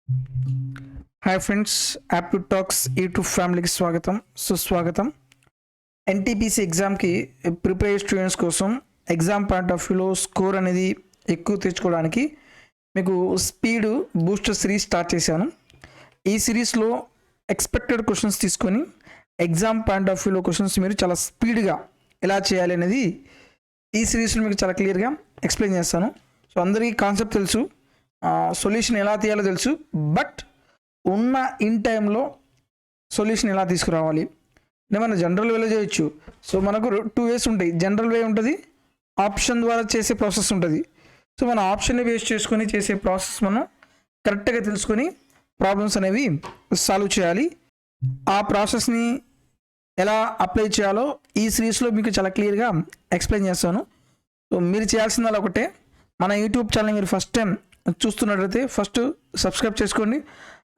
Hi friends, aptitude talks YouTube ఫ్యామిలీకి స్వాగతం సుస్వాగతం. ఎన్టీపీసీ ఎగ్జామ్కి ప్రిపేర్ అయ్యే స్టూడెంట్స్ కోసం ఎగ్జామ్ పాయింట్ ఆఫ్ వ్యూలో స్కోర్ అనేది ఎక్కువ తెచ్చుకోవడానికి మీకు స్పీడ్ బూస్టర్ సిరీస్ స్టార్ట్ చేశాను. ఈ సిరీస్లో ఎక్స్పెక్టెడ్ క్వశ్చన్స్ తీసుకొని ఎగ్జామ్ పాయింట్ ఆఫ్ వ్యూలో క్వశ్చన్స్ మీరు చాలా స్పీడ్గా ఎలా చేయాలి అనేది ఈ సిరీస్లో మీకు చాలా క్లియర్గా ఎక్స్ప్లెయిన్ చేస్తాను. సో అందరికీ కాన్సెప్ట్ తెలుసు, సొల్యూషన్ ఎలా తీయాలో తెలుసు, బట్ ఉన్న ఇన్ టైంలో సొల్యూషన్ ఎలా తీసుకురావాలి. ఏమన్నా జనరల్ వేలో చేయొచ్చు. సో మనకు 2 ways ఉంటాయి. జనరల్ వే ఉంటుంది, ఆప్షన్ ద్వారా చేసే ప్రాసెస్ ఉంటుంది. సో మన ఆప్షన్ని బేస్ చేసుకొని చేసే ప్రాసెస్ మనం కరెక్ట్గా తెలుసుకొని ప్రాబ్లమ్స్ అనేవి సాల్వ్ చేయాలి. ఆ ప్రాసెస్ని ఎలా అప్లై చేయాలో ఈ సిరీస్లో మీకు చాలా క్లియర్గా ఎక్స్ప్లెయిన్ చేస్తాను. సో మీరు చేయాల్సింది ఒకటే, మన యూట్యూబ్ ఛానల్ మీరు ఫస్ట్ టైం చూస్తున్నట్లయితే ఫస్ట్ సబ్స్క్రైబ్ చేసుకోండి.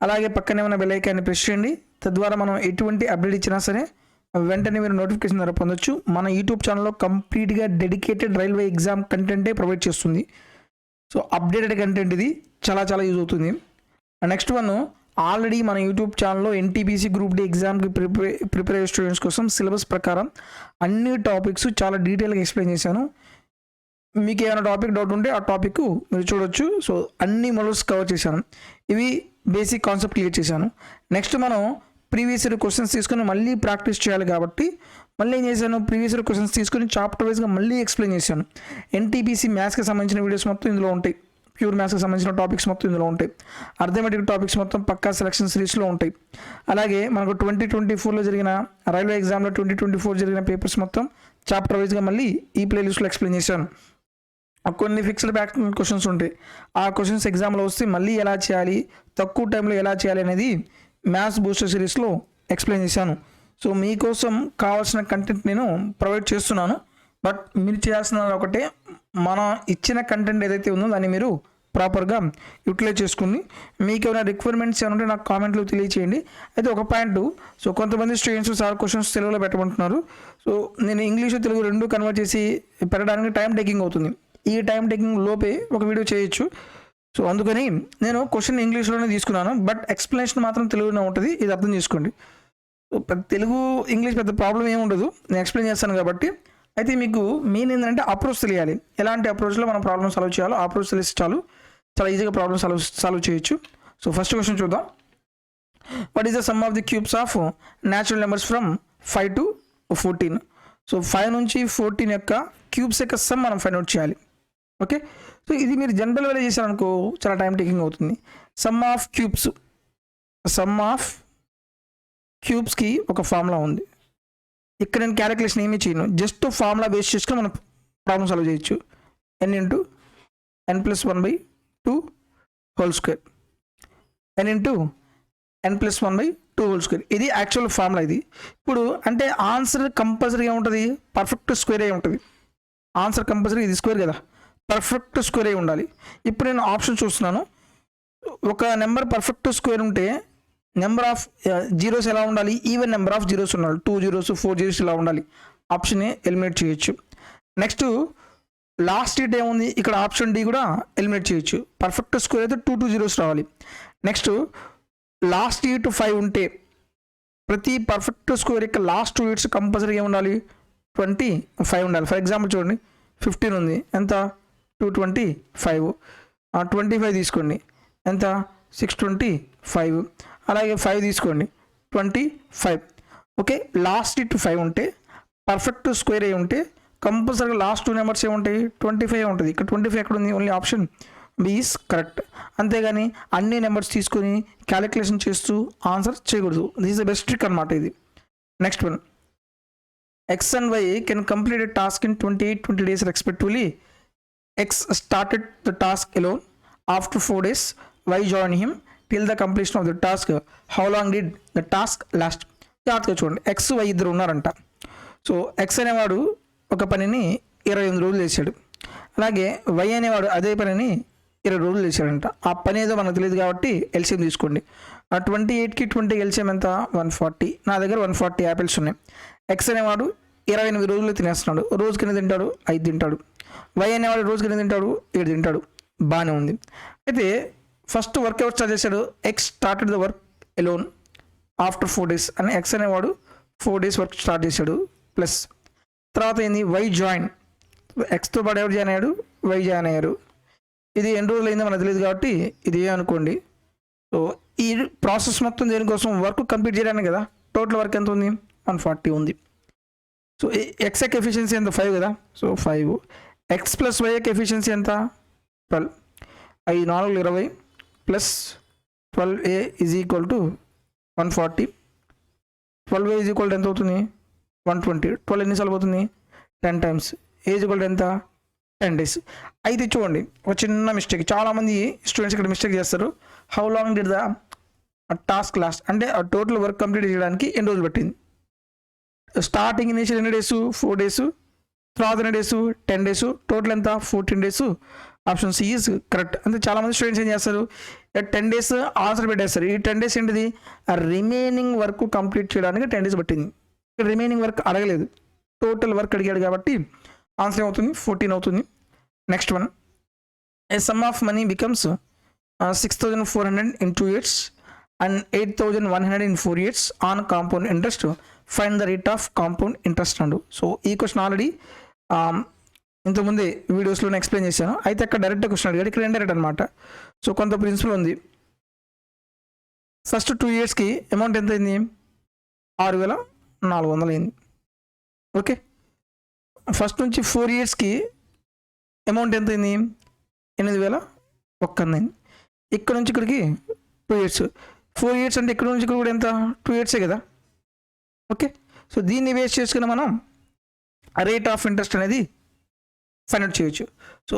అలాగే పక్కనే ఉన్న బెల్ ఐకాన్ని ప్రెస్ చేయండి. తద్వారా మనం ఎటువంటి అప్డేట్ ఇచ్చినా సరే వెంటనే మీరు నోటిఫికేషన్ ద్వారా పొందొచ్చు. మన యూట్యూబ్ ఛానల్లో కంప్లీట్గా డెడికేటెడ్ రైల్వే ఎగ్జామ్ కంటెంటే ప్రొవైడ్ చేస్తుంది. సో అప్డేటెడ్ కంటెంట్ ఇది చాలా చాలా యూజ్ అవుతుంది. నెక్స్ట్ వన్, ఆల్రెడీ మన యూట్యూబ్ ఛానల్లో ఎన్టీపీసీ గ్రూప్ డి ఎగ్జామ్కి ప్రిపేర్ అయ్యే స్టూడెంట్స్ కోసం సిలబస్ ప్రకారం అన్ని టాపిక్స్ చాలా డీటెయిల్గా ఎక్స్ప్లెయిన్ చేశాను. మీకు ఏమైనా టాపిక్ డౌట్ ఉంటే ఆ టాపిక్ మీరు చూడొచ్చు. సో అన్ని మోడల్స్ కవర్ చేశాను. ఇవి బేసిక్ కాన్సెప్ట్ క్లియర్ చేశాను. నెక్స్ట్ మనం ప్రీవియస్ ఇయర్ క్వశ్చన్స్ తీసుకొని మళ్ళీ ప్రాక్టీస్ చేయాలి కాబట్టి మళ్ళీ ఏం చేశాను, ప్రీవియస్ ఇయర్ క్వశ్చన్స్ తీసుకొని చాప్టర్ వైజ్గా మళ్ళీ ఎక్స్ప్లెయిన్ చేశాను. ఎన్టీపీసీ మ్యాథ్స్కి సంబంధించిన వీడియోస్ మొత్తం ఇందులో ఉంటాయి. ప్యూర్ మ్యాథ్స్కి సంబంధించిన టాపిక్స్ మొత్తం ఇందులో ఉంటాయి. అర్థమెటిక్ టాపిక్స్ మొత్తం పక్కా సెలక్షన్ సిరీస్లో ఉంటాయి. అలాగే మనకు 2024లో జరిగిన రైల్వే ఎగ్జామ్లో 2024 జరిగిన పేపర్స్ మొత్తం చాప్టర్ వైజ్గా మళ్ళీ ఈ ప్లేలిస్ట్లో ఎక్స్ప్లెయిన్ చేశాను. కొన్ని ఫిక్స్డ్ ప్యాటర్న్ క్వశ్చన్స్ ఉంటాయి. ఆ క్వశ్చన్స్ ఎగ్జామ్లో వస్తే మళ్ళీ ఎలా చేయాలి, తక్కువ టైంలో ఎలా చేయాలి అనేది మ్యాథ్స్ బూస్టర్ సిరీస్లో ఎక్స్ప్లెయిన్ చేశాను. సో మీకోసం కావాల్సిన కంటెంట్ నేను ప్రొవైడ్ చేస్తున్నాను. బట్ మీరు చేయాల్సిన ఒకటే, మనం ఇచ్చిన కంటెంట్ ఏదైతే ఉందో దాన్ని మీరు ప్రాపర్గా యూటిలైజ్ చేసుకుని మీకు ఏమైనా రిక్వైర్మెంట్స్ ఏమైనా ఉంటే నాకు కామెంట్లో తెలియచేయండి. అయితే ఒక పాయింట్, సో కొంతమంది స్టూడెంట్స్ సార్ క్వశ్చన్స్ తెలుగులో పెట్టమంటున్నారు. సో నేను ఇంగ్లీష్ తెలుగు రెండు కన్వర్ట్ చేసి పెట్టడానికి టైం టేకింగ్ అవుతుంది. ఈ టైం టేకింగ్ లోపే ఒక వీడియో చేయొచ్చు. సో అందుకని నేను క్వశ్చన్ ఇంగ్లీష్లోనే తీసుకున్నాను, బట్ ఎక్స్ప్లెనేషన్ మాత్రం తెలుగులోనే ఉంటుంది. ఇది అర్థం చేసుకోండి. తెలుగు ఇంగ్లీష్ పెద్ద ప్రాబ్లం ఏమి ఉండదు, నేను ఎక్స్ప్లెయిన్ చేస్తాను కాబట్టి. అయితే మీకు మెయిన్ ఏంటంటే అప్రోచ్ తెలియాలి. ఎలాంటి అప్రోచ్లో మనం ప్రాబ్లమ్ సాల్వ్ చేయాలో అప్రోచ్ తెలిసి చాలా ఈజీగా ప్రాబ్లమ్ సాల్వ్ చేయొచ్చు. సో ఫస్ట్ క్వశ్చన్ చూద్దాం. What is the sum of the cubes of natural numbers from 5 to 14? So 5 నుంచి 14 యొక్క క్యూబ్స్ యొక్క సమ్ మనం ఫైండ్ అవుట్ చేయాలి. ఓకే, సో ఇది మీరు జనరల్ వేలో చేశారనుకో చాలా టైం టేకింగ్ అవుతుంది. సమ్ ఆఫ్ క్యూబ్స్కి ఒక ఫార్ములా ఉంది. ఇక్కడ నేను క్యాలిక్యులేషన్ ఏమీ చేయను, జస్ట్ ఫార్ములా బేస్ చేసుకుని మనం ప్రాబ్లమ్ సాల్వ్ చేయొచ్చు. n into n+1/2 whole square, n into n+1/2 whole square. ఇది యాక్చువల్ ఫార్ములా. ఇది ఇప్పుడు అంటే ఆన్సర్ కంపల్సరీగా ఉంటుంది, పర్ఫెక్ట్ స్క్వేర్ అయి ఉంటుంది. ఆన్సర్ కంపల్సరీ ఇది స్క్వేర్ కదా, పర్ఫెక్ట్ స్క్వేర్ అయి ఉండాలి. ఇప్పుడు నేను ఆప్షన్ చూస్తున్నాను. ఒక నెంబర్ పర్ఫెక్ట్ స్క్వేర్ ఉంటే నెంబర్ ఆఫ్ జీరోస్ ఎలా ఉండాలి, ఈవెన్ నెంబర్ ఆఫ్ జీరోస్ ఉండాలి. 2 zeros 4 zeros ఇలా ఉండాలి. ఆప్షన్ ఏ ఎలిమినేట్ చేయొచ్చు. నెక్స్ట్ లాస్ట్ డేట్ ఏముంది, ఇక్కడ ఆప్షన్ డి కూడా ఎలిమినేట్ చేయొచ్చు. పర్ఫెక్ట్ స్క్వేర్ అయితే 2 zeros రావాలి. నెక్స్ట్ లాస్ట్ డేట్ 5 ఉంటే ప్రతి పర్ఫెక్ట్ స్క్వేర్ యొక్క లాస్ట్ 2 digits కంపల్సరీగా ఉండాలి, 25 ఉండాలి. ఫర్ ఎగ్జాంపుల్ చూడండి, 15 ఉంది, ఎంత 225. 25 తీసుకోండి, ఎంత 625. అలాగే 5 తీసుకోండి, 25. ఓకే, లాస్ట్ డేట్ 5 ఉంటే పర్ఫెక్ట్ స్క్వేర్ అయి ఉంటే కంపల్సరీగా లాస్ట్ 2 నెంబర్స్ ఏముంటాయి, 25 ఉంటుంది. ఇక్కడ 25 ఎక్కడ ఉంది, only option B is correct. అంతేగాని అన్ని నెంబర్స్ తీసుకొని క్యాలిక్యులేషన్ చేస్తూ ఆన్సర్ చేయకూడదు. This is the best trick అనమాట ఇది. Next one, x and y can complete a task in 28-20 days respectively. X started the task alone. After 4 days, y joined him till the completion of the task. How long did the task last? జాగ్రత్తగా చూడండి, X why ఇద్దరు ఉన్నారంట. So X అనేవాడు ఒక పనిని 28 రోజులు చేశాడు. అలాగే వై అనేవాడు అదే పనిని 20 రోజులు చేశాడంట. ఆ పని ఏదో మనకు తెలియదు కాబట్టి ఎల్సిఎం తీసుకోండి. 28కి 20 ఎల్సిఎం ఎంత, 140. నా దగ్గర 140 యాపిల్స్ ఉన్నాయి. ఎక్స్ అనేవాడు 28 రోజుల్లో తినేస్తున్నాడు. రోజుకి ఎన్ని తింటాడు, 5 తింటాడు. వై అనేవాడు రోజుకి ఎన్ని తింటాడు, 7 తింటాడు. బాగానే ఉంది. అయితే ఫస్ట్ వర్క్ ఎవరు స్టార్ట్ చేశాడు, X started the work alone after 4 days అని ఎక్స్ అనేవాడు 4 days వర్క్ స్టార్ట్ చేశాడు. ప్లస్ తర్వాత ఏంది, వై జాయిన్, ఎక్స్తో పాటు ఎవరు జాయిన్ అయ్యాడు, వై జాయిన్ అయ్యారు. ఇది ఎన్ని రోజులు అయిందో మనకు తెలియదు కాబట్టి ఇది అనుకోండి. సో ఈ ప్రాసెస్ మొత్తం దేనికోసం, వర్క్ కంప్లీట్ చేయడానికి కదా. టోటల్ వర్క్ ఎంత ఉంది, 140 ఉంది. సో ఎక్స్ యొక్క ఎఫిషియన్సీ ఎంత, 5 కదా. సో 5 ఎక్స్ ప్లస్ వై యొక్క ఎఫిషియన్సీ ఎంత, 12. 5 4 20 plus 12a is equal to 140. 12a is equal to ఎంత అవుతుంది, 120. 12 ఎన్నిసార్లు పోతుంది, 10 times. A is equal to ఎంత, 10 days. అయితే చూడండి ఒక చిన్న మిస్టేక్, చాలామంది స్టూడెంట్స్ ఇక్కడ మిస్టేక్ చేస్తారు. How long did the task last, అంటే ఆ టోటల్ వర్క్ కంప్లీట్ చేయడానికి ఎన్ని రోజులు పట్టింది. స్టార్టింగ్ ఇనిషియల్ ఎన్ని డేస్, 4 days. తర్వాత ఎన్ని డేస్, 10 days. టోటల్ ఎంత, 14 days. Option C is correct. అంటే చాలామంది స్టూడెంట్స్ ఏం చేస్తారు, 10 days ఆన్సర్ పెట్టేస్తారు. ఈ 10 days ఏంటిది, ఆ రిమైనింగ్ వర్క్ కంప్లీట్ చేయడానికి 10 days పట్టింది. ఇక్కడ రిమైనింగ్ వర్క్ అడగలేదు, టోటల్ వర్క్ అడిగాడు కాబట్టి ఆన్సర్ ఏమవుతుంది, 14 అవుతుంది. Next one, A some of money becomes 6,400 in 2 years and 8,100 in 4 years on compound interest. Find the rate of compound interest and. So ఈ question already ఇంతకుముందే వీడియోస్లోనే explain చేశాను. అయితే అక్కడ డైరెక్ట్ క్వశ్చన్ అడిగాడు, ఇక్కడ ఇండైరెక్ట్ అనమాట. సో కొంత ప్రిన్సిపల్ ఉంది. ఫస్ట్ 2 yearsకి అమౌంట్ ఎంత అయింది, 6,400 అయింది. ఓకే, ఫస్ట్ నుంచి 4 yearsకి అమౌంట్ ఎంత అయింది, 8,100 అయింది. ఇక్కడ నుంచి ఇక్కడికి 2 years. 4 years అంటే ఇక్కడ నుంచి ఇక్కడ కూడా ఎంత, 2 years కదా. ఓకే, సో దీన్ని వేస్ట్ చేసుకుని మనం రేట్ ఆఫ్ ఇంట్రెస్ట్ అనేది ఫైండ్ అవుట్ చేయొచ్చు. సో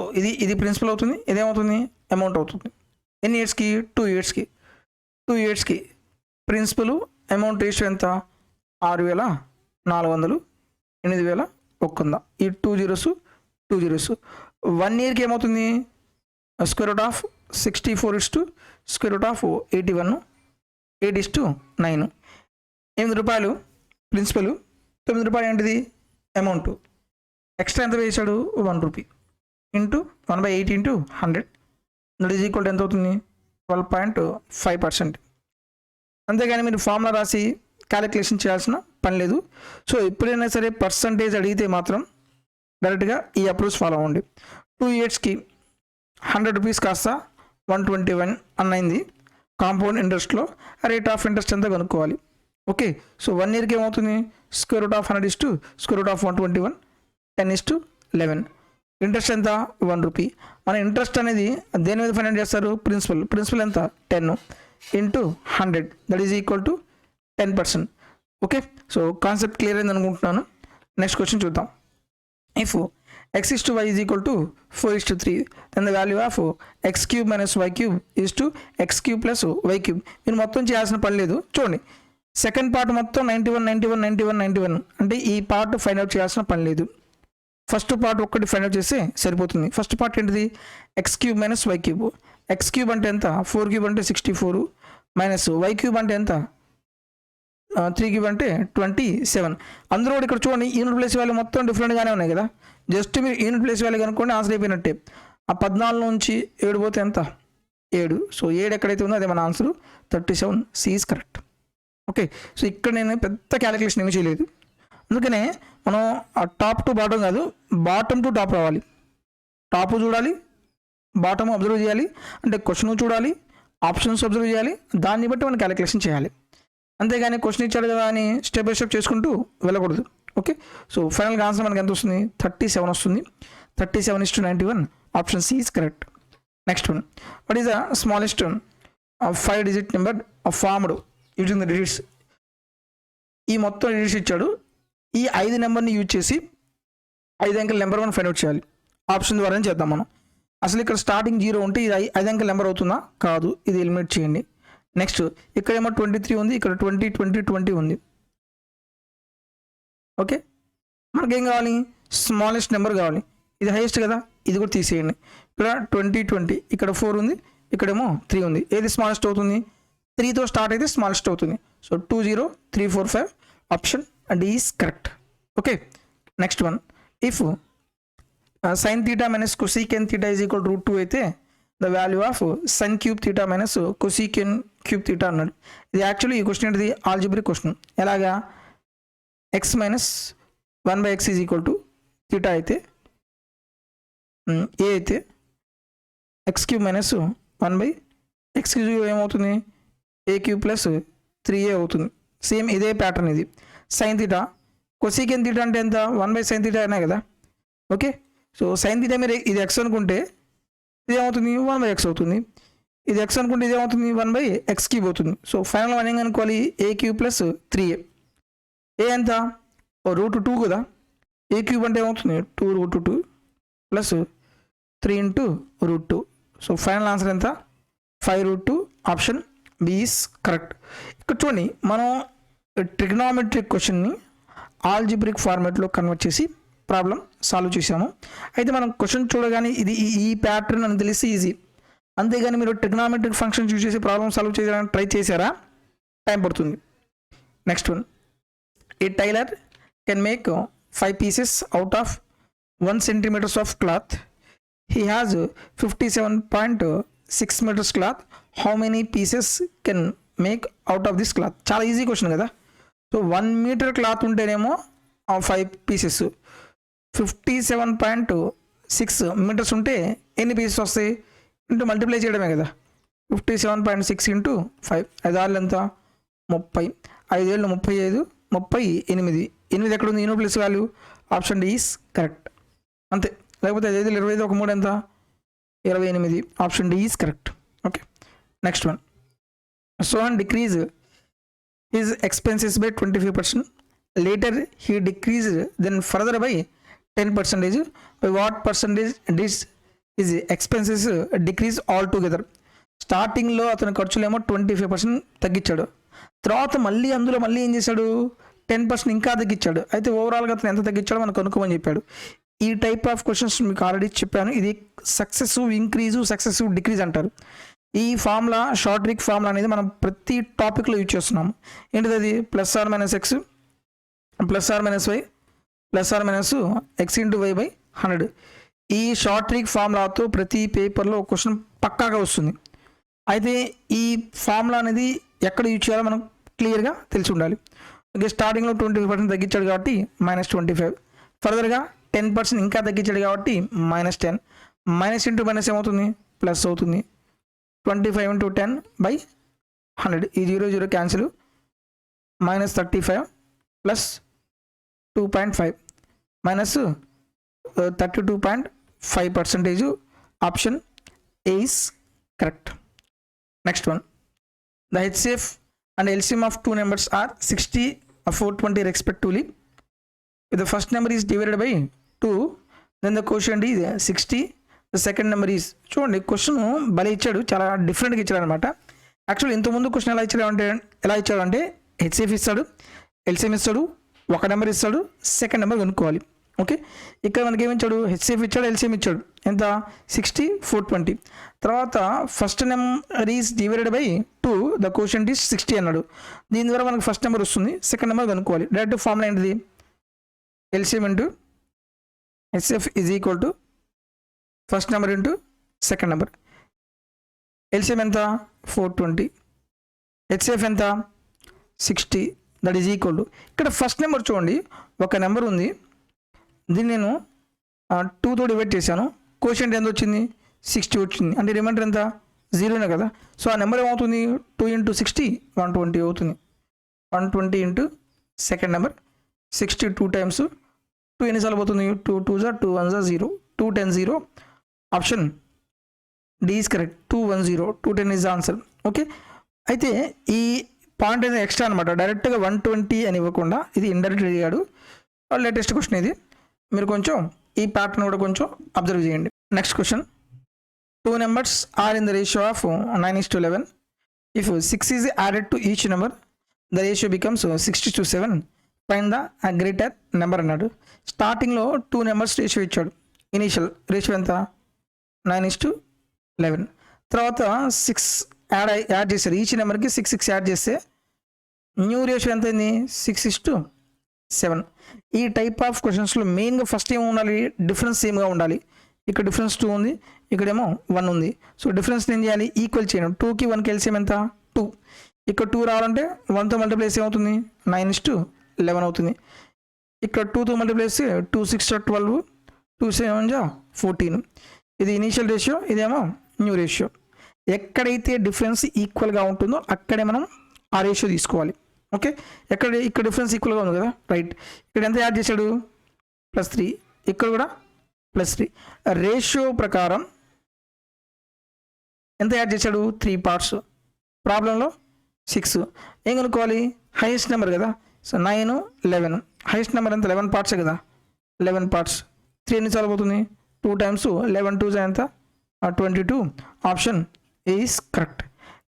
ఇది ప్రిన్సిపల్ అవుతుంది, ఇదేమవుతుంది, అమౌంట్ అవుతుంది. ఎన్ని ఇయర్స్కి, 2 yearsకి. 2 yearsకి ప్రిన్సిపల్ అమౌంట్ రేషియో ఎంత, 6,400, 8,100. ఈ 2 zeros 2 zeros. 1 yearకి ఏమవుతుంది, square root of 64 is to square root of 81, 8:9. 8 రూపాయలు ప్రిన్సిపల్, 9 రూపాయలు ఏంటిది అమౌంట్. ఎక్స్ట్రా ఎంత వేసాడు, 1 rupee into 1/8 into 100, that is equal to ఎంత అవుతుంది, 12.5%. అంతేగాని మీరు ఫార్ములా రాసి క్యాలిక్యులేషన్ చేయాల్సిన పని లేదు. సో ఎప్పుడైనా సరే పర్సంటేజ్ అడిగితే మాత్రం డైరెక్ట్గా ఈ అప్రోచ్ ఫాలో అవ్వండి. 2 yearsకి 100 rupees కాస్త 121 అన్నైంది. కాంపౌండ్ ఇంట్రెస్ట్లో రేట్ ఆఫ్ ఇంట్రెస్ట్ ఎంత కనుక్కోవాలి. ఓకే, సో 1 yearకి ఏమవుతుంది, square root of 100 is to square root of 121, 10:11. Interest ఎంత, 1 rupee. మన ఇంట్రెస్ట్ అనేది దేని మీద ఫైండ్ చేస్తారు, ప్రిన్సిపల్ ఎంత, 10 into 100, that is equal to 10%. Okay, so concept clear అయింది అనుకుంటున్నాను. నెక్స్ట్ క్వశ్చన్ చూద్దాం. If x is to y is equal to 4 is to 3, then the value of x cube minus y cube is to x cube plus y cube. మీరు మొత్తం చేయాల్సిన పని లేదు. చూడండి, second part మొత్తం 91 అంటే ఈ పార్ట్ ఫైండ్ అవుట్ చేయాల్సిన పని లేదు. ఫస్ట్ పార్ట్ ఒక్కటి ఫైండ్ అవుట్ చేస్తే సరిపోతుంది. ఫస్ట్ పార్ట్ ఏంటిది, x cube minus y cube. X cube అంటే ఎంత, 4 cube అంటే 64 మైనస్ వై క్యూబ్ అంటే ఎంత, 3 cube అంటే 27. అందులో ఇక్కడ చూడండి యూనిట్ ప్లేస్ వాల్యూ మొత్తం డిఫరెంట్గానే ఉన్నాయి కదా. జస్ట్ మీరు యూనిట్ ప్లేస్ వాల్యూ కనుక్కోండి, ఆన్సర్ అయిపోయినట్టే. ఆ 14 నుంచి 7 పోతే ఎంత, 7. సో 7 ఎక్కడైతే ఉందో అదే మన answer, 37. C is correct. Okay, so ఇక్కడ నేను పెద్ద క్యాలిక్యులేషన్ ఏమీ చేయలేదు. అందుకనే మనం టాప్ టు బాటమ్ కాదు, బాటమ్ టు టాప్ రావాలి. టాప్ చూడాలి, బాటమ్ అబ్జర్వ్ చేయాలి, అంటే క్వశ్చన్ చూడాలి, ఆప్షన్స్ అబ్జర్వ్ చేయాలి, దాన్ని బట్టి మనం క్యాలిక్యులేషన్ చేయాలి. అంతేగాని క్వశ్చన్ ఇచ్చాడు కదా అని స్టెప్ బై స్టెప్ చేసుకుంటూ వెళ్ళకూడదు. ఓకే, సో ఫైనల్గా ఆన్సర్ మనకి ఎంత వస్తుంది, 37 వస్తుంది. 37:91. Option C is correct. Next one, what is the smallest 5-digit number formed using the digits. ఈ మొత్తం డిజిట్స్ ఇచ్చాడు, ఈ 5 నెంబర్ని యూజ్ చేసి 5 అంకెల నెంబర్ మనం ఫైండ్ అవుట్ చేయాలి. ఆప్షన్ ద్వారానే చేద్దాం మనం. అసలు ఇక్కడ స్టార్టింగ్ 0 ఉంటే ఇది 5 అంకెల నెంబర్ అవుతుందా, కాదు, ఇది ఎలిమినేట్ చేయండి. నెక్స్ట్ ఇక్కడ ఏమో 23 ఉంది, ఇక్కడ 20 ఉంది. ఓకే, మనకేం కావాలి, స్మాలెస్ట్ నెంబర్ కావాలి. ఇది హైయెస్ట్ కదా, ఇది కూడా తీసేయండి. ఇక్కడ 20, ఇక్కడ 4 ఉంది, ఇక్కడేమో 3 ఉంది. ఏది స్మాలెస్ట్ అవుతుంది, 3తో స్టార్ట్ అయితే స్మాలెస్ట్ అవుతుంది. So 20345 option D is correct. Okay, next one, if sin θ minus cosecant θ is equal √2 అయితే the value of sine cube theta minus cosecant cube theta అన్నాడు. ఇది యాక్చువల్లీ ఈ క్వశ్చన్ ఏంటిది ఆల్జిబ్రిక్ క్వశ్చన్. ఎలాగా x minus 1/x is equal to theta అయితే ఏ అయితే X cube minus 1/x cube ఏమవుతుంది ఏ క్యూబ్ ప్లస్ 3a అవుతుంది. సేమ్ ఇదే ప్యాటర్న్ ఇది. సైన్ థీటా కొసీకెన్ థీటా అంటే ఎంత 1/sin థీటా అయినా కదా. ఓకే, సో సైన్ థీటా మీరు ఇది ఎక్స్ అనుకుంటే ఇది ఏమవుతుంది 1/x అవుతుంది. ఇది ఎక్స్ అనుకుంటే ఇది ఏమవుతుంది 1/x క్యూబ్ అవుతుంది. సో ఫైనల్ వన్ ఏం అనుకోవాలి ఏ క్యూబ్ ప్లస్ 3a. ఏ ఎంత √2 కదా. ఏ క్యూబ్ అంటే ఏమవుతుంది 2√2 ప్లస్ 3 × √2. సో ఫైనల్ ఆన్సర్ ఎంత 5√2. Option B is correct. ఇక్కడ చూడండి మనం ట్రిగ్నామెట్రిక్ క్వశ్చన్ని ఆల్జిబ్రిక్ ఫార్మాట్లో కన్వర్ట్ చేసి ప్రాబ్లం సాల్వ్ చేసాము. అయితే మనం క్వశ్చన్ చూడగానే ఇది ఈ ప్యాటర్న్ అని తెలిసి ఈజీ. అంతేగాని మీరు ట్రిగ్నామెట్రిక్ ఫంక్షన్ యూజ్ చేసి ప్రాబ్లం సాల్వ్ చేయడానికి ట్రై చేశారా టైం పడుతుంది. Next one, a tailor can make 5 pieces out of 1 centimeter of cloth. He has 57.6 meters cloth. How many pieces can make out of this cloth? చాలా easy question కదా. So 1 meter cloth ఉంటేనేమో 5 pieces, 57.6 meters ఉంటే ఎన్ని pieces వస్తాయి into multiply చేయడమే కదా. 57.6 × 5 5 ఎంత 30, 5 ఏళ్ళు 35, 38. 8 ఎక్కడ ఉంది unit plus value. Option D is correct. అంతే, లేకపోతే 5 25 1 3 ఎంత 28. Option D is correct. Okay, next one, Sohan decrease his expenses by 25%. Later he decrease then further by 10%. By what percentage does his expenses decrease all together. స్టార్టింగ్లో అతని ఖర్చులేమో 25% తగ్గించాడు. తర్వాత అందులో మళ్ళీ ఏం చేశాడు 10% ఇంకా తగ్గించాడు. అయితే ఓవరాల్గా అతను ఎంత తగ్గించాడో మనకు కనుక్కోమని చెప్పాడు. ఈ టైప్ ఆఫ్ క్వశ్చన్స్ మీకు ఆల్రెడీ చెప్పాను. ఇది సక్సెసివ్ ఇంక్రీజు సక్సెసివ్ డిక్రీజ్ అంటారు. ఈ ఫార్ములా షార్ట్ ట్రిక్ ఫార్ములా అనేది మనం ప్రతి టాపిక్లో యూజ్ చేస్తున్నాము. ఏంటిది అది +r - x +r - y +r - x × y/100. ఈ షార్ట్ ట్రిక్ ఫార్ములాతో ప్రతి పేపర్లో ఒక క్వశ్చన్ పక్కాగా వస్తుంది. అయితే ఈ ఫార్ములా అనేది ఎక్కడ యూజ్ చేయాలో మనం క్లియర్గా తెలిసి ఉండాలి. ఓకే, స్టార్టింగ్లో 25% తగ్గించాడు కాబట్టి -25, ఫర్దర్గా 10% ఇంకా తగ్గించాడు కాబట్టి -10, మైనస్ ఇంటూ మైనస్ ఏమవుతుంది ప్లస్ అవుతుంది. 25 × 10/100. ఈ 0 0 cancel. -35 plus 2.5 minus 32.5%. Option A is correct. Next one, the HCF and LCM of two numbers are 60 or 420 respectively. If the first number is divided by 2, then the quotient is 60. The second number is, చూడండి question భలే ఇచ్చాడు, చాలా డిఫరెంట్గా ఇచ్చాడు అనమాట. Actually ఇంతకుముందు question ఎలా ఇచ్చాడు అంటే HCF ఇస్తాడు, LCM ఇస్తాడు, ఒక నెంబర్ ఇస్తాడు, సెకండ్ నెంబర్ కనుక్కోవాలి. ఓకే, ఇక్కడ మనకి ఏమి ఇచ్చాడు HCF ఇచ్చాడు, LCM ఇచ్చాడు. ఎంత 60 420. తర్వాత first number is divided by 2, the quotient is 60 అన్నాడు. దీని ద్వారా మనకు ఫస్ట్ నెంబర్ వస్తుంది, సెకండ్ నెంబర్ కనుక్కోవాలి. డైరెక్ట్ ఫార్ములా ఏంటిది LCM × HCF is equal to first number into second number. LCM ఎంత 420, HCF ఎంత 60, దట్ ఈజ్ ఈక్వల్ టు. ఇక్కడ ఫస్ట్ నెంబర్ చూడండి, ఒక నెంబర్ ఉంది, దీన్ని నేను 2తో డివైడ్ చేశాను. క్వోషియంట్ ఎంత వచ్చింది 60 వచ్చింది. అంటే రిమైండర్ ఎంత 0నే కదా. సో ఆ నెంబర్ ఏమవుతుంది 2 × 60 120 అవుతుంది. 120 ఇంటూ సెకండ్ నెంబర్ 60 2 times 2 ఎన్నిసార్లు పోతుంది 2 2s 2 1s 0 210 0. Option D is correct. 210 210 is answer. Okay, అయితే ఈ పాయింట్ అనేది ఎక్స్ట్రా అనమాట. డైరెక్ట్గా 120 అని ఇవ్వకుండా ఇది ఇండైరెక్ట్ అడిగాడు. లేటెస్ట్ క్వశ్చన్ ఇది, మీరు కొంచెం ఈ ప్యాటర్న్ కూడా కొంచెం అబ్జర్వ్ చేయండి. Next question, 2 numbers are in the ratio of 9:11. If 6 is added to each number, the ratio becomes 6:7. Find the greater number అన్నాడు. స్టార్టింగ్లో 2 numbers రేషియో ఇచ్చాడు. ఇనీషియల్ రేషియో ఎంత 9:11. తర్వాత 6 యాడ్ చేశారు. ఈచ్ నెంబర్కి 6 యాడ్ చేస్తే న్యూ రేషియో ఎంత అయింది 6:7. ఈ టైప్ ఆఫ్ క్వశ్చన్స్లో మెయిన్గా ఫస్ట్ ఏమి ఉండాలి డిఫరెన్స్ సేమ్గా ఉండాలి. ఇక్కడ డిఫరెన్స్ 2 ఉంది, ఇక్కడేమో 1 ఉంది. సో డిఫరెన్స్ ఏం చేయాలి, ఈక్వల్ చేయడం. 2కి 1కి ఎల్సిఎం ఎంత 2. ఇక్కడ 2 రావాలంటే 1తో మల్టిప్లై చేస్తే ఏమవుతుంది 9:11 అవుతుంది. ఇక్కడ 2తో మల్టిప్లై చేస్తే 2 6 12, 2 7 14. ఇది ఇనీషియల్ రేషియో, ఇదేమో న్యూ రేషియో. ఎక్కడైతే డిఫరెన్స్ ఈక్వల్గా ఉంటుందో అక్కడే మనం ఆ రేషియో తీసుకోవాలి. ఓకే, ఇక్కడ డిఫరెన్స్ ఈక్వల్గా ఉంది కదా, రైట్. ఇక్కడ ఎంత యాడ్ చేశాడు +3, ఇక్కడ కూడా +3. రేషియో ప్రకారం ఎంత యాడ్ చేశాడు 3 పార్ట్స్, ప్రాబ్లంలో 6. ఏం కనుక్కోవాలి, హైయెస్ట్ నెంబర్ కదా. సో 9 11, హైయెస్ట్ నెంబర్ ఎంత 11 పార్ట్సే కదా, 11 పార్ట్స్. 3 ఎన్నిసార్లు పోతుంది, 2 times 11 2 ఎంత 22. Option is correct.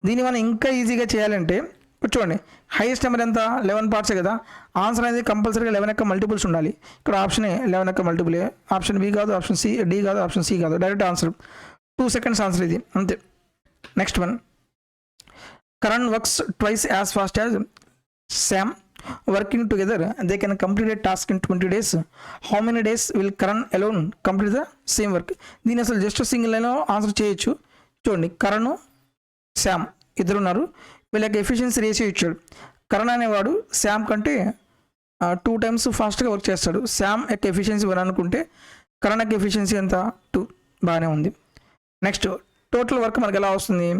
దీన్ని మనం ఇంకా ఈజీగా చేయాలంటే చూడండి, హైయెస్ట్ నెంబర్ ఎంత 11 పార్ట్సే కదా, ఆన్సర్ అనేది కంపల్సరీగా 11 యొక్క మల్టిపుల్స్ ఉండాలి. ఇక్కడ ఆప్షన్ ఏ 11 యొక్క మల్టిపులే, ఆప్షన్ బి కాదు, ఆప్షన్ సి డి కాదు, ఆప్షన్ సి కాదు, డైరెక్ట్ ఆన్సర్. 2 seconds ఆన్సర్ ఇది, అంతే. Next one, Karan works twice as fast as Sam. Working together, they can complete a task in 20 days. How many days will Karan alone complete the same work? దీని అసలు just single లైన్లో answer చేయొచ్చు. చూడండి, Karan Sam ఇద్దరు ఉన్నారు, వీళ్ళకి efficiency ratio ఇచ్చాడు. కరణ్ అనేవాడు శామ్ కంటే 2 times ఫాస్ట్గా వర్క్ చేస్తాడు. శామ్ యొక్క ఎఫిషియన్సీ 1 అనుకుంటే కరణ్ యొక్క ఎఫిషియన్సీ ఎంత 2. బాగానే ఉంది. నెక్స్ట్, టోటల్ వర్క్ మనకి ఎలా వస్తుంది,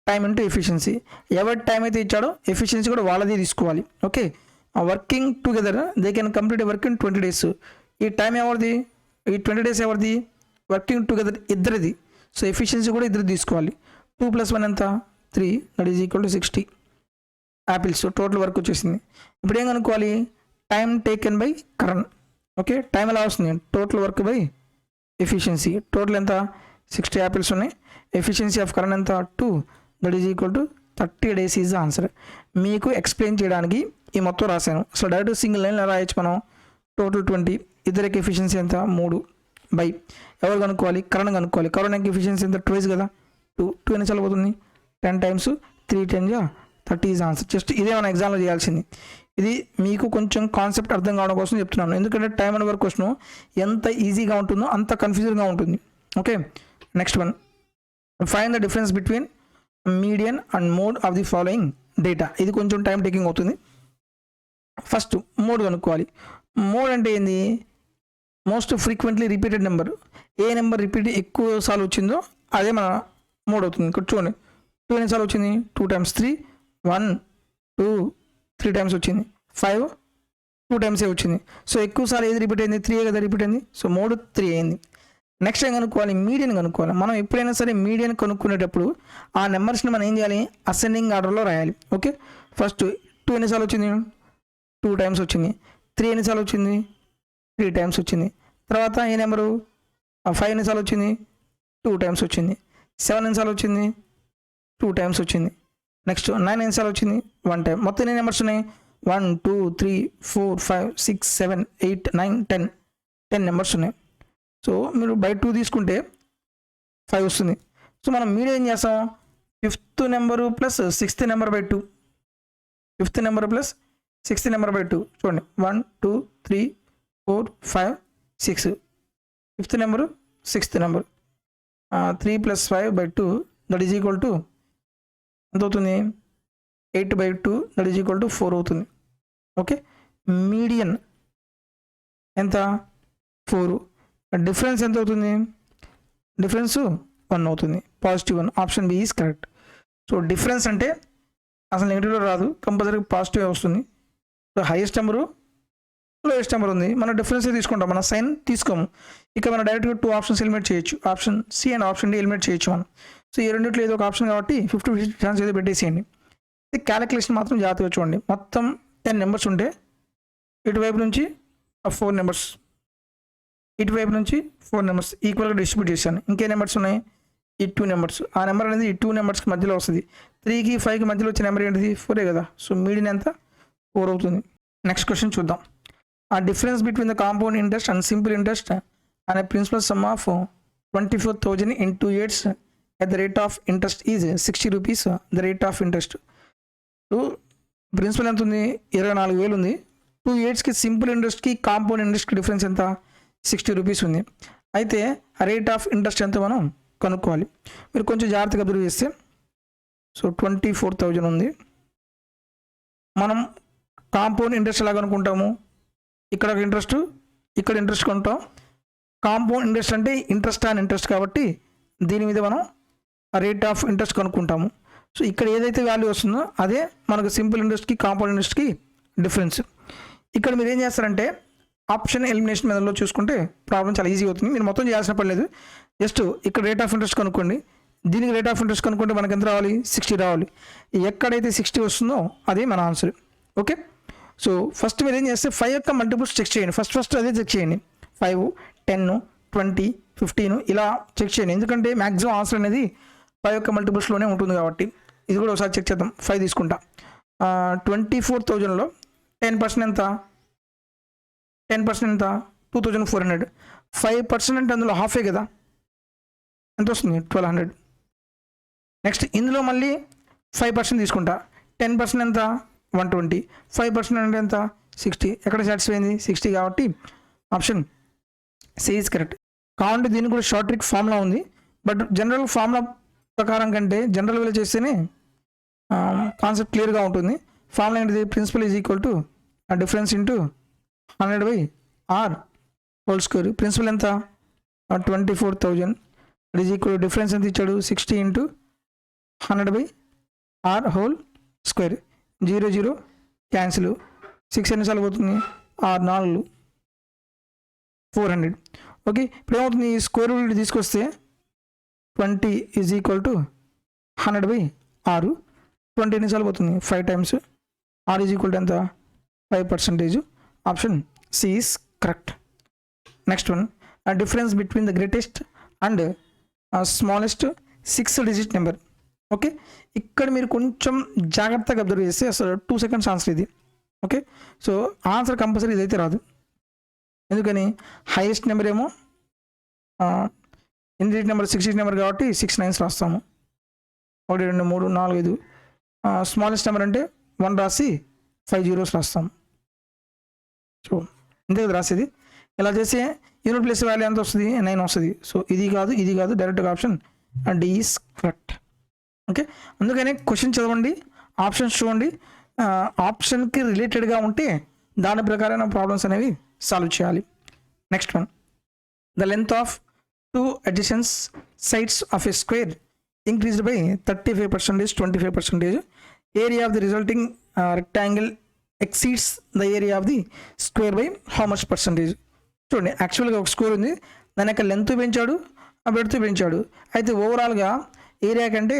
టైం ఇంటూ ఎఫిషియన్సీ. ఎవరి టైం అయితే ఇచ్చాడో ఎఫిషియన్సీ కూడా వాళ్ళది తీసుకోవాలి. Okay, working together they can complete work in 20 days. ఈ టైం ఎవరిది, ఈ 20 days ఎవరిది, వర్కింగ్ టుగెదర్ ఇద్దరిది. సో ఎఫిషియన్సీ కూడా ఇద్దరు తీసుకోవాలి. 2 + 1 ఎంత 3, that is equal to 60 apples. Total work వచ్చేసింది. ఇప్పుడు ఏం కనుక్కోవాలి, time taken by Karan. Okay, time ఎలా వస్తుంది, total work by efficiency. Total ఎంత 60 యాపిల్స్ ఉన్నాయి, ఎఫిషియన్సీ ఆఫ్ కరణ్ ఎంత 2, that is equal to 30 days is answer. మీకు ఎక్స్ప్లెయిన్ చేయడానికి ఈ మొత్తం రాశాను. సో డైరెక్ట్ సింగిల్ లైన్లో రాయొచ్చు మనం. టోటల్ 20, ఇద్దరికి ఎఫిషియన్సీ ఎంత 3 బై ఎవరు కనుక్కోవాలి, కరణ్ కనుక్కోవాలి. కరణ్ యొక్క ఎఫిషియన్సీ ఎంత 2 కదా, 2 ఎన్ని సార్లు పోతుంది 10 times 3 10 30 ఈజ్ ఆన్సర్. జస్ట్ ఇదే మన ఎగ్జామ్లో చేయాల్సింది. ఇది మీకు కొంచెం కాన్సెప్ట్ అర్థం కావడం కోసం చెప్తున్నాను, ఎందుకంటే టైం అండ్ వర్క్ క్వశ్చన్ ఎంత ఈజీగా ఉంటుందో అంత కన్ఫ్యూజన్గా ఉంటుంది. Okay, next one, find the difference between median and mode of the following data. ఇది కొంచెం టైం టేకింగ్ అవుతుంది. ఫస్ట్ మోడ్ కనుక్కోవాలి. మోడ్ అంటే ఏంది, మోస్ట్ ఫ్రీక్వెంట్లీ రిపీటెడ్ నెంబర్. ఏ నెంబర్ రిపీట్ ఎక్కువ సార్లు వచ్చిందో అదే మన మోడ్ అవుతుంది. ఇక్కడ చూడండి, 2 ఎన్నిసార్లు వచ్చింది 2 times 3, 1 2 3 times వచ్చింది. 5 2 times వచ్చింది. సో ఎక్కువ సార్లు ఏది రిపీట్ అయింది 3 కదా రిపీట్ అయింది. సో మోడ్ 3 అయింది. నెక్స్ట్ ఏం కనుక్కోవాలి, మీడియన్ కనుక్కోవాలి. మనం ఎప్పుడైనా సరే మీడియన్ కనుక్కునేటప్పుడు ఆ నెంబర్స్ని మనం ఏం చేయాలి, అసెండింగ్ ఆర్డర్లో రాయాలి. ఓకే, ఫస్ట్ 2 ఎన్నిసార్లు వచ్చింది 2 times వచ్చింది. 3 ఎన్నిసార్లు వచ్చింది 3 times వచ్చింది. తర్వాత ఏ నెంబరు 5 ఎన్నిసార్లు వచ్చింది 2 times వచ్చింది. 7 ఎన్నిసార్లు వచ్చింది 2 times వచ్చింది. నెక్స్ట్ 9 ఎన్నిసార్లు వచ్చింది 1 time. మొత్తం ఎన్ని నెంబర్స్ ఉన్నాయి 1 2 3 4 5 6 7 8 9 10 నెంబర్స్ ఉన్నాయి. సో మీరు బై 2 తీసుకుంటే 5 వస్తుంది. సో మనం మీడియం ఏం చేస్తాం, 5th number plus 6th number by 2, 5th number plus 6th number by 2. చూడండి 1 2 3 4 5 6, 5th number 6th number 3 + 5 by 2 that is equal to ఎంత అవుతుంది 8 by 2 that is equal to 4 అవుతుంది. ఓకే, మీడియన్ ఎంత 4, డిఫరెన్స్ ఎంత అవుతుంది, డిఫరెన్స్ 1 అవుతుంది, +1. Option B is correct. So difference అంటే అసలు నెగిటివ్లో రాదు, కంపల్సరీగా పాజిటివ్ వస్తుంది. ఇప్పుడు హైయెస్ట్ నెంబరు లోయెస్ట్ నెంబర్ ఉంది, మనం డిఫరెన్స్ తీసుకుంటాం, మన సైన్ తీసుకోము. ఇక మనం డైరెక్ట్గా 2 ఆప్షన్స్ ఎలిమినేట్ చేయొచ్చు, option C and option D eliminate చేయొచ్చు మనం. సో ఈ రెండింటిలో ఏదో ఒక ఆప్షన్ కాబట్టి 50-50 ఛాన్స్ ఏదో పెట్టేసేయండి. ఇది క్యాలిక్యులేషన్ మాత్రం జాగ్రత్తగా చూడండి. మొత్తం 10 నెంబర్స్ ఉంటే ఇటువైపు నుంచి 4 నెంబర్స్, ఇటువైపు నుంచి 4 నెంబర్స్ ఈక్వల్గా డిస్ట్రిబ్యూట్ చేశాను. ఇంకే నెంబర్స్ ఉన్నాయి, ఈ 2 నెంబర్స్. ఆ నెంబర్ అనేది ఈ 2 నెంబర్స్కి మధ్యలో వస్తుంది. 3కి 5కి మధ్యలో వచ్చే నెంబర్ ఏంటిది 4 కదా. సో మీడియన్ ఎంత 4 అవుతుంది. నెక్స్ట్ క్వశ్చన్ చూద్దాం. ఆ difference between the compound interest and simple interest అనే principal some of 24,000 in 2 years at the rate of interest is 60 rupees. The rate of interest principal ఎంత ఉంది 24,000 ఉంది. 2 yearsకి సింపుల్ ఇంట్రెస్ట్కి కాంపౌండ్ ఇంట్రెస్ట్కి డిఫరెన్స్ ఎంత 60 రూపీస్ ఉంది. అయితే రేట్ ఆఫ్ ఇంట్రెస్ట్ ఎంత మనం కనుక్కోవాలి. మీరు కొంచెం జాగ్రత్తగా అబ్జర్వ్ చేస్తే సో 24,000 ఉంది. మనం కాంపౌండ్ ఇంట్రెస్ట్ ఎలా కనుక్కుంటాము, ఇక్కడ ఒక ఇంట్రెస్ట్ ఇక్కడ ఇంట్రెస్ట్ కొంటాం. కాంపౌండ్ ఇంట్రెస్ట్ అంటే ఇంట్రెస్ట్ ఆన్ ఇంట్రెస్ట్ కాబట్టి దీని మీద మనం రేట్ ఆఫ్ ఇంట్రెస్ట్ కనుక్కుంటాము. సో ఇక్కడ ఏదైతే వాల్యూ వస్తుందో అదే మనకు సింపుల్ ఇంట్రెస్ట్కి కాంపౌండ్ ఇంట్రెస్ట్కి డిఫరెన్స్. ఇక్కడ మీరు ఏం చేస్తారంటే ఆప్షన్ ఎలిమినేషన్ మెథడ్లో చూసుకుంటే ప్రాబ్లం చాలా ఈజీ అవుతుంది. మీరు మొత్తం చేయాల్సిన పని లేదు. జస్ట్ ఇక్కడ రేట్ ఆఫ్ ఇంట్రెస్ట్ కనుక్కోండి. దీనికి రేట్ ఆఫ్ ఇంట్రెస్ట్ కనుక్కుంటే మనకి ఎంత రావాలి, 60 రావాలి. ఎక్కడైతే 60 వస్తుందో అదే మన ఆన్సర్. ఓకే, సో ఫస్ట్ మీరు ఏం చేస్తే 5 యొక్క మల్టిపుల్స్ చెక్ చేయండి. ఫస్ట్ అదే చెక్ చేయండి. 5, 10, 20, 15 ఇలా చెక్ చేయండి. ఎందుకంటే మ్యాక్సిమం ఆన్సర్ అనేది 5 యొక్క మల్టిపుల్స్లోనే ఉంటుంది కాబట్టి. ఇది కూడా ఒకసారి చెక్ చేద్దాం. 5 తీసుకుంటా. 24,000లో 10% ఎంత, 10% ఎంత, 2,400. 5% అంటే అందులో హాఫే కదా, ఎంత వస్తుంది, 1,200. నెక్స్ట్ ఇందులో మళ్ళీ 5% తీసుకుంటా. 10% ఎంత, 120. 5% అంటే ఎంత, 60. ఎక్కడ సాటిస్ఫై అయింది, 60 కాబట్టి ఆప్షన్ సి ఈజ్ కరెక్ట్. కావాలంటే దీనికి కూడా షార్ట్ ట్రిక్ ఫార్ములా ఉంది. బట్ జనరల్ ఫార్ములా ప్రకారం కంటే జనరల్ వేలో చేస్తేనే కాన్సెప్ట్ క్లియర్గా ఉంటుంది. ఫార్ములా ఏంటిది, principal is equal to difference into 100/r whole square. Principal ఎంత, 24,000 ఈజ్ ఈక్వల్ డిఫరెన్స్ ఎంత ఇచ్చాడు, 60 into 100/r whole square. 0, 0 cancel. 6 ఎన్నిసార్లు పోతుంది, 6, 4, 400. ఓకే, ఇప్పుడు ఏమవుతుంది, స్క్వేర్ రూట్ తీసుకొస్తే 20 ఈజ్ ఈక్వల్ టు 100/r. 20 ఎన్నిసార్లు పోతుంది, 5 times. r is equal to ఎంత, 5%. Option C is correct. Next one, difference between the greatest and smallest 6 digit number. Okay, ఇక్కడ మీరు కొంచెం జాగ్రత్తగా అబ్జర్వ్ చేస్తే అసలు 2 సెకండ్స్ ఆన్సర్ ఇది. ఓకే, సో ఆన్సర్ కంపల్సరీ ఇదైతే రాదు. ఎందుకని, హైయెస్ట్ నెంబర్ ఏమో ఎన్ని డిజిట్ నెంబర్, 6 డిజిట్ నెంబర్ కాబట్టి 6 9s రాస్తాము. 1, 2, 3, 4, 5. స్మాలెస్ట్ నెంబర్ అంటే 1 రాసి 5 zeros రాస్తాము. సో ఇంతే కదా రాసేది. ఇలా చేస్తే యూనిట్ ప్లేస్ వాల్యూ ఎంత వస్తుంది, 9 వస్తుంది. సో ఇది కాదు డైరెక్ట్గా option D is correct. Okay, అందుకని క్వశ్చన్ చదవండి, ఆప్షన్స్ చూడండి. ఆప్షన్కి రిలేటెడ్గా ఉంటే దాని ప్రకారమైన ప్రాబ్లమ్స్ అనేవి సాల్వ్ చేయాలి. Next one, the length of 2 adjacent sides of a square increased by 35%, 25%. Area of the resulting rectangle exceeds the area of the square by how much percentage? చూడండి, యాక్చువల్గా ఒక స్క్వేర్ ఉంది, దాని యొక్క లెంత్ పెంచాడు, breadth పెంచాడు. అయితే ఓవరాల్గా ఏరియా కంటే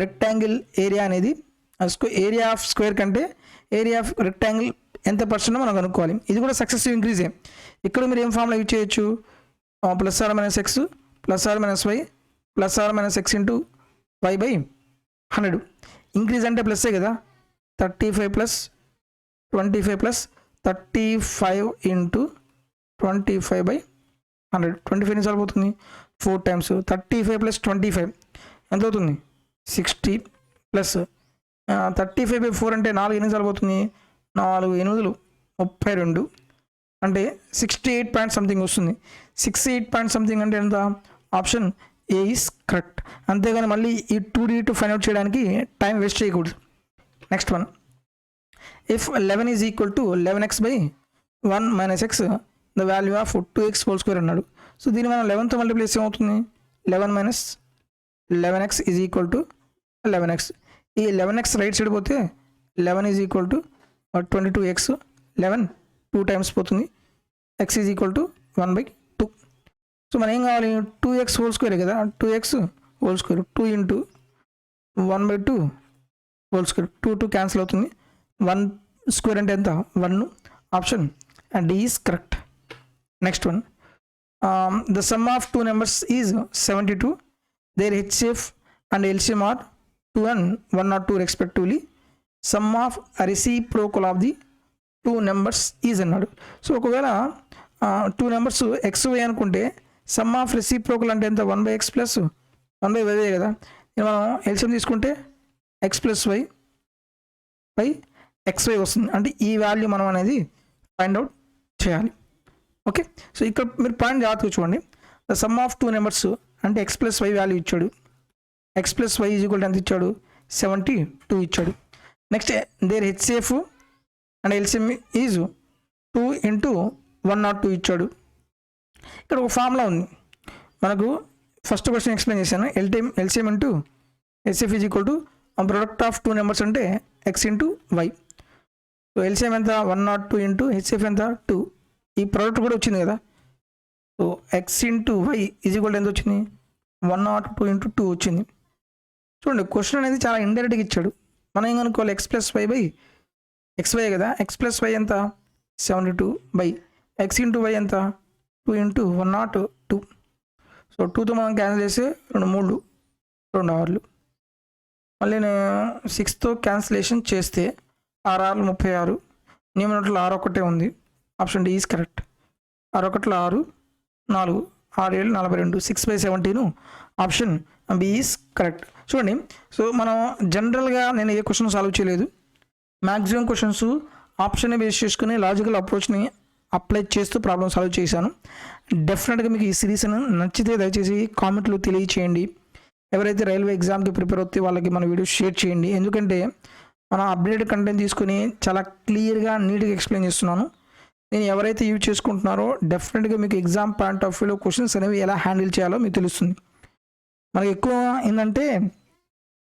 రెక్టాంగిల్ ఏరియా అనేది ఏరియా ఆఫ్ స్క్వేర్ కంటే ఏరియా ఆఫ్ రెక్టాంగిల్ ఎంత పర్సెంట్ మనం కనుక్కోవాలి. ఇది కూడా సక్సెసివ్ ఇంక్రీజే. ఇక్కడ మీరు ఏం ఫార్ములా యూజ్ చేయొచ్చు, +r - x +r - y +r - x into y/100. Increase అంటే ప్లస్సే కదా, 35 + 25 + 35 ఇంటూ 25/100. 25 ఎన్నిసార్లు పోతుంది, 4 టైమ్స్. 35 + 25 ఎంత అవుతుంది, 60 ప్లస్ 35/4 అంటే 4 ఎన్నిసార్లు పోతుంది, 4, 8, 32 అంటే 68 పాయింట్ సంథింగ్ వస్తుంది. 68 పాయింట్ సంథింగ్ అంటే ఎంత, ఆప్షన్ ఏ ఈస్ కరెక్ట్. అంతేగాని మళ్ళీ ఈ 2D ఫైండ్ అవుట్ చేయడానికి టైం వేస్ట్ చేయకూడదు. Next one, if 11 is equal to 11x/1 - x the value of 2x whole square అన్నాడు. సో దీన్ని మనం 11తో మల్టిప్లై చేస్తే ఏమవుతుంది, 11 - 11x is equal to 11x. ఈ 11x రైట్ సైడ్ పోతే 11 is equal to 22x. 11 2 times పోతుంది, x is equal to 1/2. So మనం ఏం కావాలి, 2x హోల్ స్క్వేర్ కదా, 2x whole square 2 into 1/2 whole square. 2 cancel అవుతుంది. 1 స్క్వేర్ అంటే ఎంత, 1. Option D is correct. Next one, the sum of 2 numbers is 72. Their HCF and LCM are 2 and 102 respectively. Sum of reciprocal of the 2 numbers is అన్నాడు. So ఒకవేళ 2 numbers XY అనుకుంటే some of reciprocal అంటే ఎంత, 1/x + 1/y కదా. మనం LCM తీసుకుంటే x + y/xy వస్తుంది. అంటే ఈ వాల్యూ మనం అనేది ఫైండ్ అవుట్ చేయాలి. ఓకే, సో ఇక్కడ మీరు పాయింట్ జాగ్రత్తగా చూడండి. The sum of two numbers అంటే ఎక్స్ ప్లస్ వై వాల్యూ ఇచ్చాడు. X plus y is equal to ఎంత ఇచ్చాడు, 72 ఇచ్చాడు. Next there HCF and LCM is 2 into 102 ఇచ్చాడు. ఇక్కడ ఒక ఫార్ములా ఉంది మనకు. ఫస్ట్ క్వశ్చన్ ఎక్స్ప్లెయిన్ చేశాను. LCM into HCF is equal to product of two numbers అంటే x into y. So LCM ఎంత 102 ఇంటూ హెచ్సిఎఫ్ ఎంత 2. ఈ ప్రోడక్ట్ కూడా వచ్చింది కదా. So x into y is equal ఎంత వచ్చింది, 102 ఇంటూ 2 వచ్చింది. చూడండి క్వశ్చన్ అనేది చాలా ఇండైరెక్ట్గా ఇచ్చాడు. మనం ఏం కనుక్కోవాలి, x plus y by x y కదా. ఎక్స్ ప్లస్ వై ఎంత 72 బై ఎక్స్ ఇంటూ వై ఎంత 2 ఇంటూ 102. సో 2తో మనం క్యాన్సిల్ చేస్తే 2 3 2 6. మళ్ళీ నేను 6తో క్యాన్సిలేషన్ చేస్తే 6 6 36. న్యూమరేటర్లో 6 ఒకటే ఉంది. Option D is correct. 6 ఒకటిలో 6 4 6 7 42 6/17 ఆప్షన్ బి ఈజ్ కరెక్ట్. చూడండి, సో మనం జనరల్గా నేను ఏ క్వశ్చన్ సాల్వ్ చేయలేదు. మ్యాక్సిమం క్వశ్చన్స్ ఆప్షన్ని బేస్ చేసుకుని లాజికల్ అప్రోచ్ని అప్లై చేస్తూ ప్రాబ్లమ్ సాల్వ్ చేశాను. డెఫినెట్గా మీకు ఈ సిరీస్ నచ్చితే దయచేసి కామెంట్లు తెలియచేయండి. ఎవరైతే రైల్వే ఎగ్జామ్కి ప్రిపేర్ అవుతే వాళ్ళకి మన వీడియో షేర్ చేయండి. ఎందుకంటే మనం అప్డేటెడ్ కంటెంట్ తీసుకుని చాలా క్లియర్గా నీట్గా ఎక్స్ప్లెయిన్ చేస్తున్నాను. నేను ఎవరైతే యూజ్ చేసుకుంటున్నారో డెఫినెట్గా మీకు ఎగ్జామ్ పాయింట్ ఆఫ్ వ్యూలో క్వశ్చన్స్ అనేవి ఎలా హ్యాండిల్ చేయాలో మీకు తెలుస్తుంది. మనకి ఎక్కువ ఏంటంటే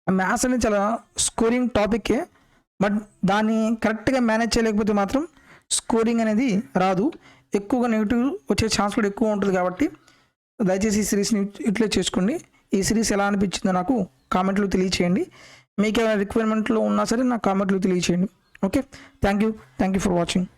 మ్యాథ్స్ అనేది చాలా స్కోరింగ్ టాపిక్కే, బట్ దాన్ని కరెక్ట్గా మేనేజ్ చేయలేకపోతే మాత్రం స్కోరింగ్ అనేది రాదు. ఎక్కువగా నెగిటివ్ వచ్చే ఛాన్స్ కూడా ఎక్కువ ఉంటుంది. కాబట్టి దయచేసి ఈ సిరీస్ని యూటిలైజ్ చేసుకోండి. ఈ సిరీస్ ఎలా అనిపించిందో నాకు కామెంట్లు తెలియచేయండి. మీకు ఏమైనా రిక్వైర్మెంట్లో ఉన్నా సరే నాకు కామెంట్లు తెలియచేయండి. Okay, thank you for watching.